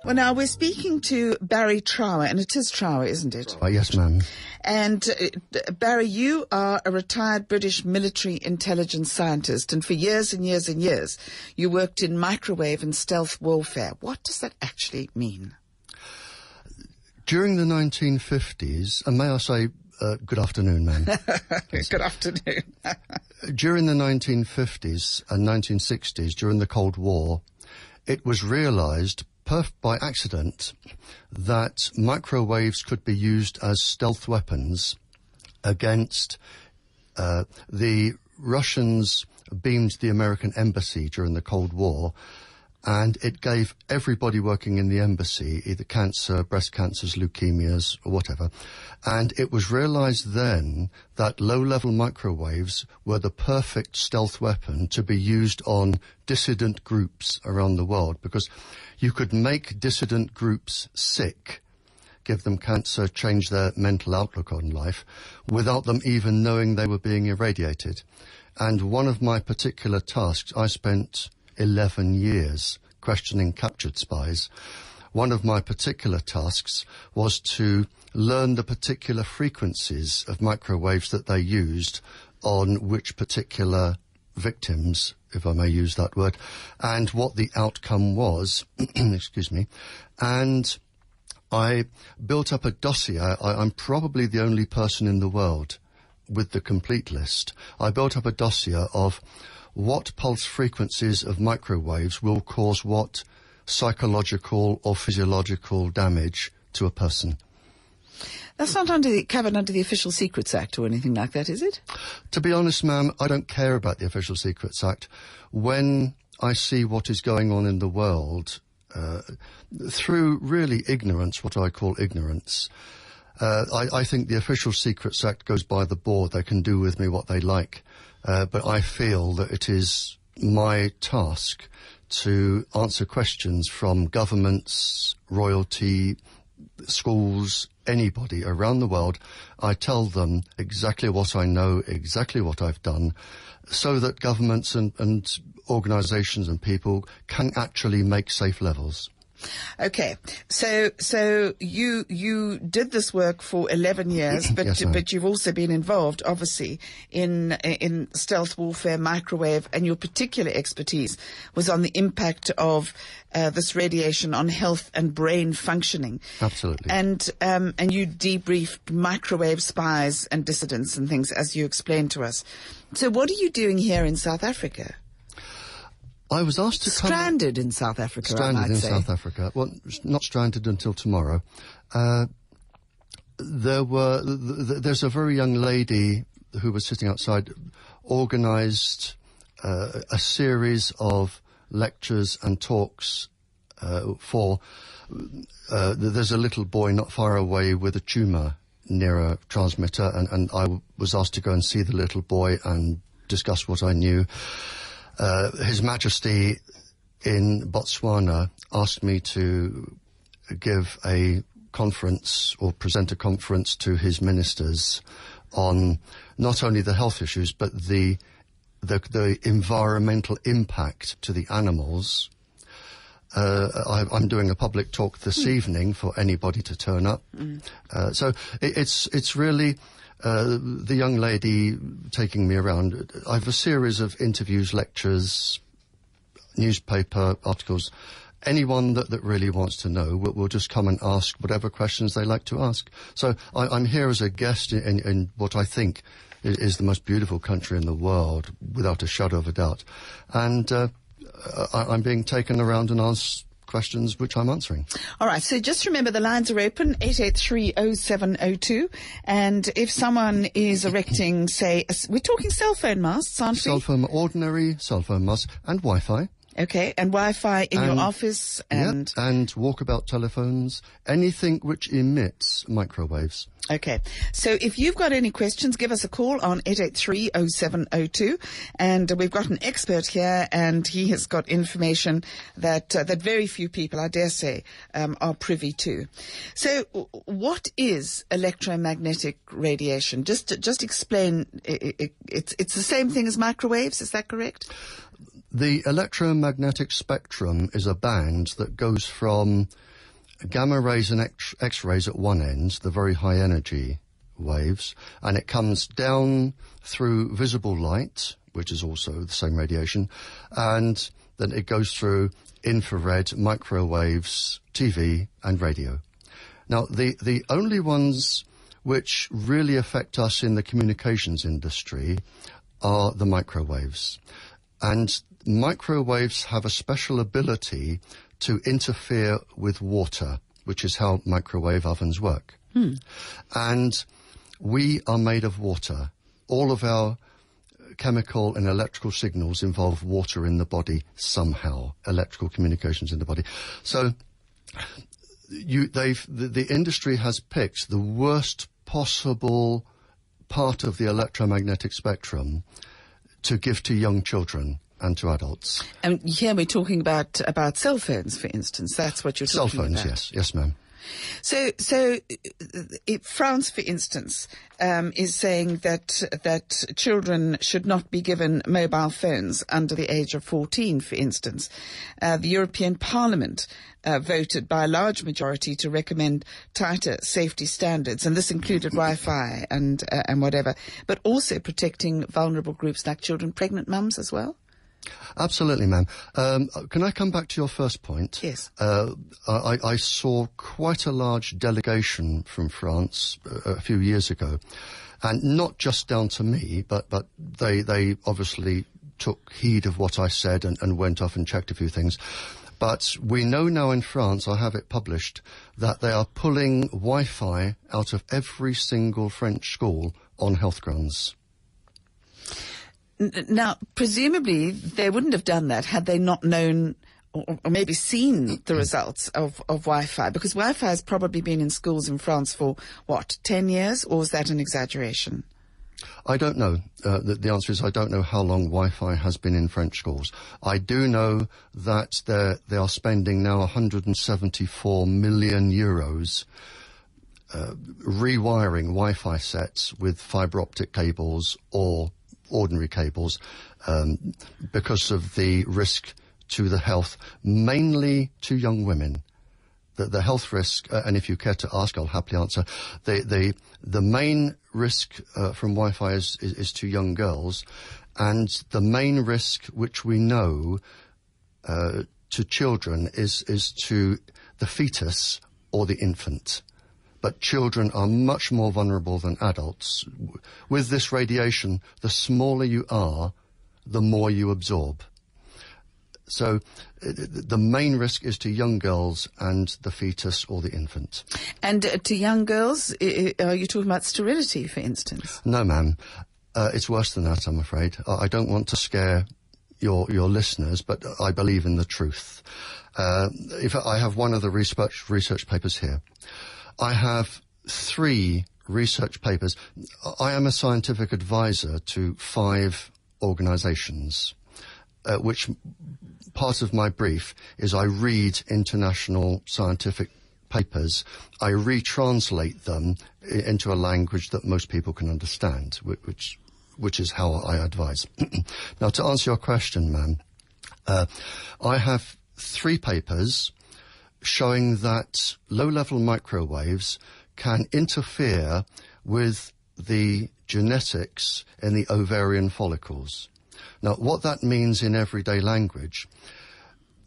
Well, now we're speaking to Barry Trower, and it is Trower, isn't it? Yes, ma'am. And Barry, you are a retired British military intelligence scientist, and for years and years and years, you worked in microwave and stealth warfare. What does that actually mean? During the 1950s, and may I say, good afternoon, ma'am. Good afternoon. During the 1950s and 1960s, during the Cold War, it was realised by accident that microwaves could be used as stealth weapons against the Russians beamed the American embassy during the Cold War, and it gave everybody working in the embassy either cancer, breast cancers, leukemias, or whatever. And it was realised then that low-level microwaves were the perfect stealth weapon to be used on dissident groups around the world, because you could make dissident groups sick, give them cancer, change their mental outlook on life, without them even knowing they were being irradiated. And one of my particular tasks, I spent 11 years questioning captured spies. One of my particular tasks was to learn the particular frequencies of microwaves that they used on which particular victims, if I may use that word, and what the outcome was. Excuse me. And I built up a dossier. I'm probably the only person in the world with the complete list. I built up a dossier of what pulse frequencies of microwaves will cause what psychological or physiological damage to a person. That's not covered under the Official Secrets Act or anything like that, is it? To be honest, ma'am, I don't care about the Official Secrets Act. When I see what is going on in the world, through really ignorance, what I call ignorance, I think the Official Secrets Act goes by the board. They can do with me what they like. But I feel that it is my task to answer questions from governments, royalty, schools, anybody around the world. I tell them exactly what I know, exactly what I've done, so that governments and organisations and people can actually make safe levels. Okay, so you did this work for 11 years, but Yes, but you've also been involved, obviously, in stealth warfare, microwave, and your particular expertise was on the impact of this radiation on health and brain functioning. Absolutely. And you debriefed microwave spies and dissidents and things, as you explained to us. So what are you doing here in South Africa? I was asked to come... Stranded in South Africa, Stranded I might say. South Africa. Well, not stranded until tomorrow. There's a very young lady who was sitting outside, organised a series of lectures and talks for... there's a little boy not far away with a tumour near a transmitter, and I was asked to go and see the little boy and discuss what I knew. His Majesty in Botswana asked me to give a conference or present a conference to his ministers on not only the health issues but the environmental impact to the animals. I'm doing a public talk this evening for anybody to turn up. So it's really... the young lady taking me around. I have a series of interviews, lectures, newspaper articles. Anyone that really wants to know will just come and ask whatever questions they like to ask. So I'm here as a guest in what I think is the most beautiful country in the world, without a shadow of a doubt. And I'm being taken around and asked questions which I'm answering. All right, so just remember the lines are open, 883-0702, and if someone is erecting, say, we're talking cell phone masts, aren't we? Ordinary cell phone masts and Wi-Fi. Okay, and Wi-Fi in your office and... Yep, and walkabout telephones, anything which emits microwaves. Okay, so if you've got any questions, give us a call on 883-0702, and we've got an expert here, and he has got information that that very few people, I dare say, are privy to. So what is electromagnetic radiation? Just explain. It's the same thing as microwaves, is that correct? The electromagnetic spectrum is a band that goes from gamma rays and X-rays at one end, the very high energy waves, and it comes down through visible light, which is also the same radiation, and then it goes through infrared, microwaves, TV, and radio. Now, the only ones which really affect us in the communications industry are the microwaves. And microwaves have a special ability to interfere with water, which is how microwave ovens work. And we are made of water. All of our chemical and electrical signals involve water in the body somehow, electrical communications in the body. So the industry has picked the worst possible part of the electromagnetic spectrum to give to young children and to adults. And here we're talking about cell phones, for instance. That's what you're talking about. Cell phones, yes, ma'am. So France, for instance, is saying that children should not be given mobile phones under the age of 14, for instance. The European Parliament voted by a large majority to recommend tighter safety standards, and this included Wi-Fi and whatever, but also protecting vulnerable groups like children, pregnant mums as well. Absolutely, ma'am. Can I come back to your first point? Yes. I saw quite a large delegation from France a few years ago, and not just down to me, but they obviously took heed of what I said and went off and checked a few things. But we know now in France, I have it published, that they are pulling Wi-Fi out of every single French school on health grounds. Now, presumably, they wouldn't have done that had they not known or maybe seen the results of Wi-Fi, because Wi-Fi has probably been in schools in France for, 10 years, or is that an exaggeration? I don't know. The answer is I don't know how long Wi-Fi has been in French schools. I do know that they are spending now 174 million euros rewiring Wi-Fi sets with fibre optic cables or ordinary cables because of the risk to the health, mainly to young women. The health risk, and if you care to ask, I'll happily answer. The main risk from Wi-Fi is to young girls, and the main risk which we know to children is to the fetus or the infant. But children are much more vulnerable than adults. With this radiation, the smaller you are, the more you absorb. So the main risk is to young girls and the fetus or the infant. And to young girls, are you talking about sterility, for instance? No, ma'am. It's worse than that, I'm afraid. I don't want to scare your listeners, but I believe in the truth. If I have one of the research papers here. I have 3 research papers. I am a scientific advisor to 5 organizations, which part of my brief is I read international scientific papers, I retranslate them into a language that most people can understand, which is how I advise. Now, to answer your question, ma'am, I have 3 papers showing that low-level microwaves can interfere with the genetics in the ovarian follicles. Now, what that means in everyday language,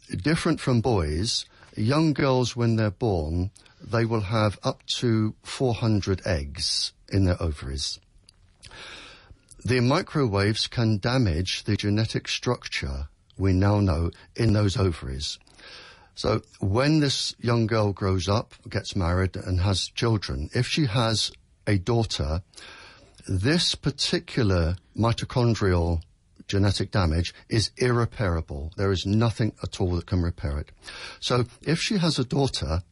different from boys, young girls, when they're born, they will have up to 400 eggs in their ovaries. The microwaves can damage the genetic structure, we now know, in those ovaries. So when this young girl grows up, gets married and has children, if she has a daughter, this particular mitochondrial genetic damage is irreparable. There is nothing at all that can repair it. So if she has a daughter,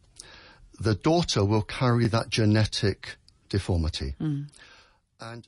the daughter will carry that genetic deformity. And